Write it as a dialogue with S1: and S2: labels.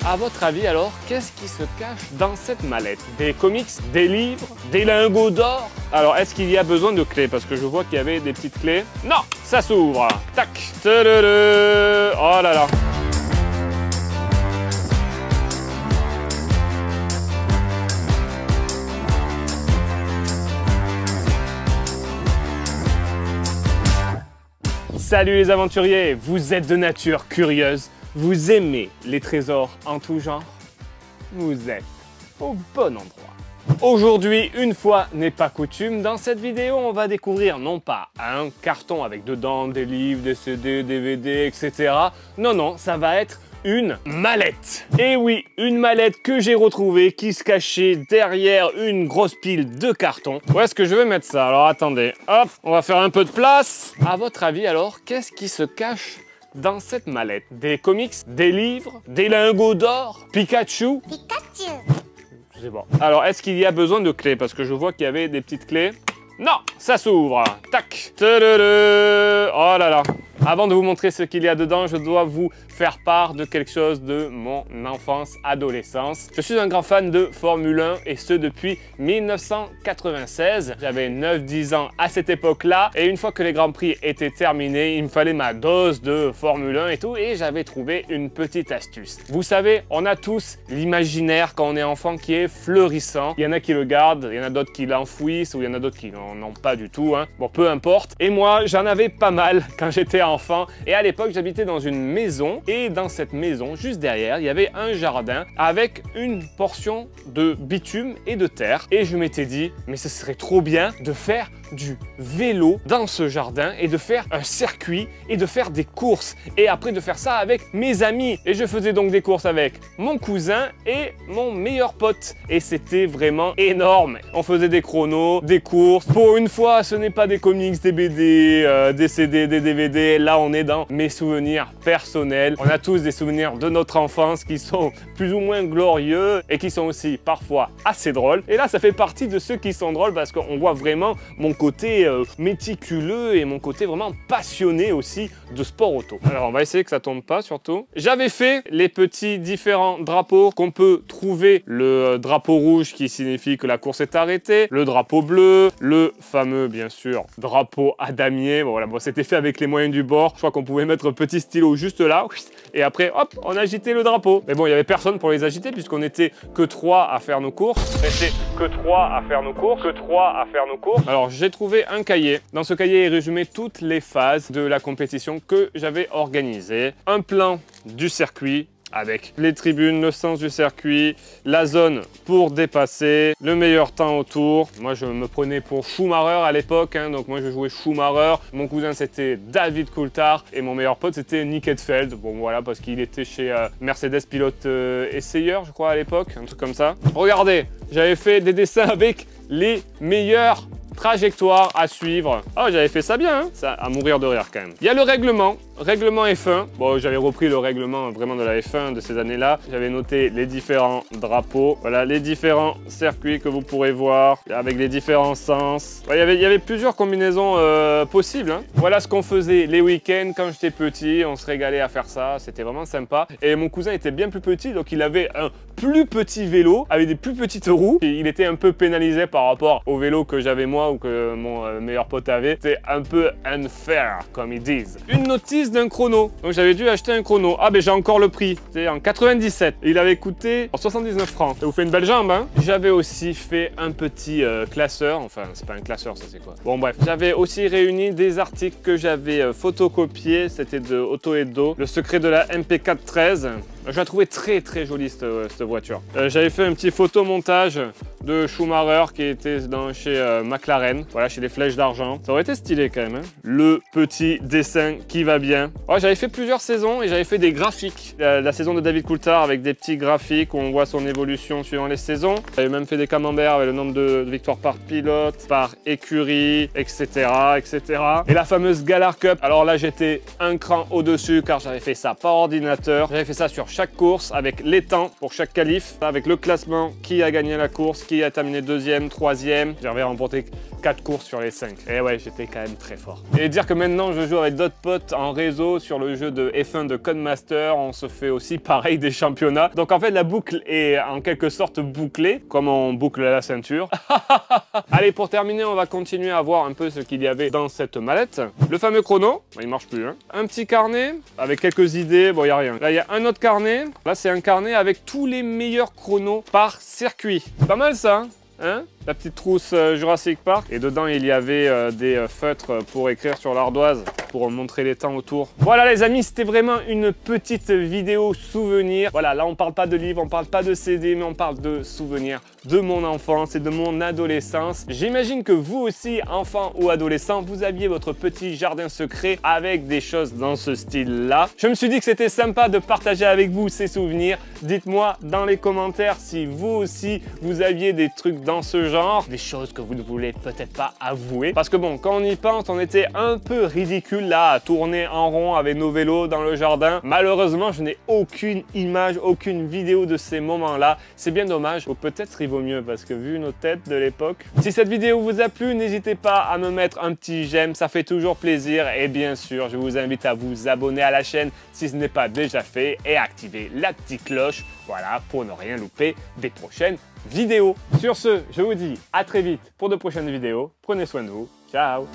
S1: À votre avis alors, qu'est-ce qui se cache dans cette mallette? Des comics, des livres, des lingots d'or? Alors est-ce qu'il y a besoin de clés? Parce que je vois qu'il y avait des petites clés. Non, ça s'ouvre. Tac. Tadadada. Oh là là. Salut les aventuriers, vous êtes de nature curieuse, vous aimez les trésors en tout genre? Vous êtes au bon endroit. Aujourd'hui, une fois n'est pas coutume, dans cette vidéo, on va découvrir non pas un carton avec dedans des livres, des CD, DVD, etc. Non, ça va être une mallette. Et oui, une mallette que j'ai retrouvée qui se cachait derrière une grosse pile de cartons. Où est-ce que je vais mettre ça? Alors attendez, hop, on va faire un peu de place. À votre avis alors, qu'est-ce qui se cache dans cette mallette? Des comics, des livres, des lingots d'or, Pikachu?
S2: Pikachu.
S1: Je sais pas. Alors, est-ce qu'il y a besoin de clés? Parce que je vois qu'il y avait des petites clés. Non, ça s'ouvre. Tac. Tadadada. Oh là là. Avant de vous montrer ce qu'il y a dedans, je dois vous faire part de quelque chose de mon enfance, adolescence. Je suis un grand fan de Formule 1 et ce depuis 1996. J'avais 9-10 ans à cette époque-là et une fois que les Grands Prix étaient terminés, il me fallait ma dose de Formule 1 et tout et j'avais trouvé une petite astuce. Vous savez, on a tous l'imaginaire quand on est enfant qui est fleurissant. Il y en a qui le gardent, il y en a d'autres qui l'enfouissent ou il y en a d'autres qui n'en ont pas du tout. Bon, peu importe. Et moi, j'en avais pas mal quand j'étais enfant et à l'époque j'habitais dans une maison et dans cette maison juste derrière il y avait un jardin avec une portion de bitume et de terre et je m'étais dit mais ce serait trop bien de faire du vélo dans ce jardin et de faire un circuit et de faire des courses et après de faire ça avec mes amis et je faisais donc des courses avec mon cousin et mon meilleur pote et c'était vraiment énorme. On faisait des chronos, des courses. Pour une fois ce n'est pas des comics, des BD, des CD, des DVD. Là, on est dans mes souvenirs personnels. On a tous des souvenirs de notre enfance qui sont plus ou moins glorieux et qui sont aussi parfois assez drôles. Et là, ça fait partie de ceux qui sont drôles parce qu'on voit vraiment mon côté méticuleux et mon côté vraiment passionné aussi de sport auto. Alors, on va essayer que ça tombe pas surtout. J'avais fait les petits différents drapeaux qu'on peut trouver. Le drapeau rouge qui signifie que la course est arrêtée. Le drapeau bleu. Le fameux, bien sûr, drapeau à damier. Bon, voilà, bon, c'était fait avec les moyens du bord. Je crois qu'on pouvait mettre un petit stylo juste là. Et après, hop, on agitait le drapeau. Mais bon, il n'y avait personne pour les agiter puisqu'on n'était que 3 à faire nos courses. Alors, j'ai trouvé un cahier. Dans ce cahier, il résumait toutes les phases de la compétition que j'avais organisée. Un plan du circuit avec les tribunes, le sens du circuit, la zone pour dépasser, le meilleur temps au tour. Moi, je me prenais pour Schumacher à l'époque, donc moi, je jouais Schumacher. Mon cousin, c'était David Coulthard et mon meilleur pote, c'était Nick Heidfeld. Bon, voilà, parce qu'il était chez Mercedes pilote essayeur, je crois, à l'époque, un truc comme ça. Regardez, j'avais fait des dessins avec les meilleurs trajectoire à suivre. Oh, j'avais fait ça bien, ça à mourir de rire quand même. Il y a le règlement F1. Bon, j'avais repris le règlement vraiment de la F1 de ces années-là. J'avais noté les différents drapeaux. Voilà, les différents circuits que vous pourrez voir avec les différents sens. Ouais, il y avait plusieurs combinaisons possibles. Voilà ce qu'on faisait les week-ends quand j'étais petit. On se régalait à faire ça. C'était vraiment sympa. Et mon cousin était bien plus petit, donc il avait un plus petit vélo avec des plus petites roues. Et il était un peu pénalisé par rapport au vélo que j'avais moi ou que mon meilleur pote avait. C'est un peu unfair, comme ils disent. Une notice d'un chrono. Donc j'avais dû acheter un chrono. Ah ben j'ai encore le prix. C'est en 97. Il avait coûté 79 francs. Ça vous fait une belle jambe, hein? J'avais aussi fait un petit classeur. Enfin, c'est pas un classeur, ça c'est quoi? Bon bref. J'avais aussi réuni des articles que j'avais photocopiés. C'était de Auto Edo. Le secret de la MP413. Je la trouvais très très jolie cette voiture. J'avais fait un petit photomontage de Schumacher qui était chez McLaren, voilà, chez les Flèches d'Argent. Ça aurait été stylé quand même, hein. Le petit dessin qui va bien. Ouais, j'avais fait plusieurs saisons et j'avais fait des graphiques. La saison de David Coulthard avec des petits graphiques où on voit son évolution suivant les saisons. J'avais même fait des camemberts avec le nombre de victoires par pilote, par écurie, etc., etc. Et la fameuse Galar Cup. Alors là, j'étais un cran au-dessus car j'avais fait ça par ordinateur. J'avais fait ça sur chaque course avec les temps pour chaque qualif, avec le classement, qui a gagné la course, qui a terminé 2e, 3e. J'avais remporté 4 courses sur les 5. Et ouais, j'étais quand même très fort. Et dire que maintenant, je joue avec d'autres potes en réseau sur le jeu de F1 de Codemaster. On se fait aussi pareil des championnats. Donc en fait, la boucle est en quelque sorte bouclée, comme on boucle la ceinture. Allez, pour terminer, on va continuer à voir un peu ce qu'il y avait dans cette mallette. Le fameux chrono, il marche plus. Hein. Un petit carnet avec quelques idées. Bon, il n'y a rien. Là, il y a un autre carnet. Là, c'est un carnet avec tous les meilleurs chronos par circuit. Pas mal ça, hein? La petite trousse Jurassic Park. Et dedans, il y avait des feutres pour écrire sur l'ardoise, pour montrer les temps autour. Voilà les amis, c'était vraiment une petite vidéo souvenir. Voilà, là on parle pas de livres, on parle pas de CD, mais on parle de souvenirs de mon enfance et de mon adolescence. J'imagine que vous aussi, enfant ou adolescent, vous aviez votre petit jardin secret avec des choses dans ce style-là. Je me suis dit que c'était sympa de partager avec vous ces souvenirs. Dites-moi dans les commentaires si vous aussi, vous aviez des trucs dans ce genre, des choses que vous ne voulez peut-être pas avouer. Parce que bon, quand on y pense, on était un peu ridicule là, à tourner en rond avec nos vélos dans le jardin. Malheureusement, je n'ai aucune image, aucune vidéo de ces moments-là. C'est bien dommage, ou peut-être il vaut mieux, parce que vu nos têtes de l'époque. Si cette vidéo vous a plu, n'hésitez pas à me mettre un petit j'aime, ça fait toujours plaisir. Et bien sûr, je vous invite à vous abonner à la chaîne si ce n'est pas déjà fait et à activer la petite cloche, voilà, pour ne rien louper des prochaines vidéos. Sur ce, je vous dis à très vite pour de prochaines vidéos. Prenez soin de vous. Ciao!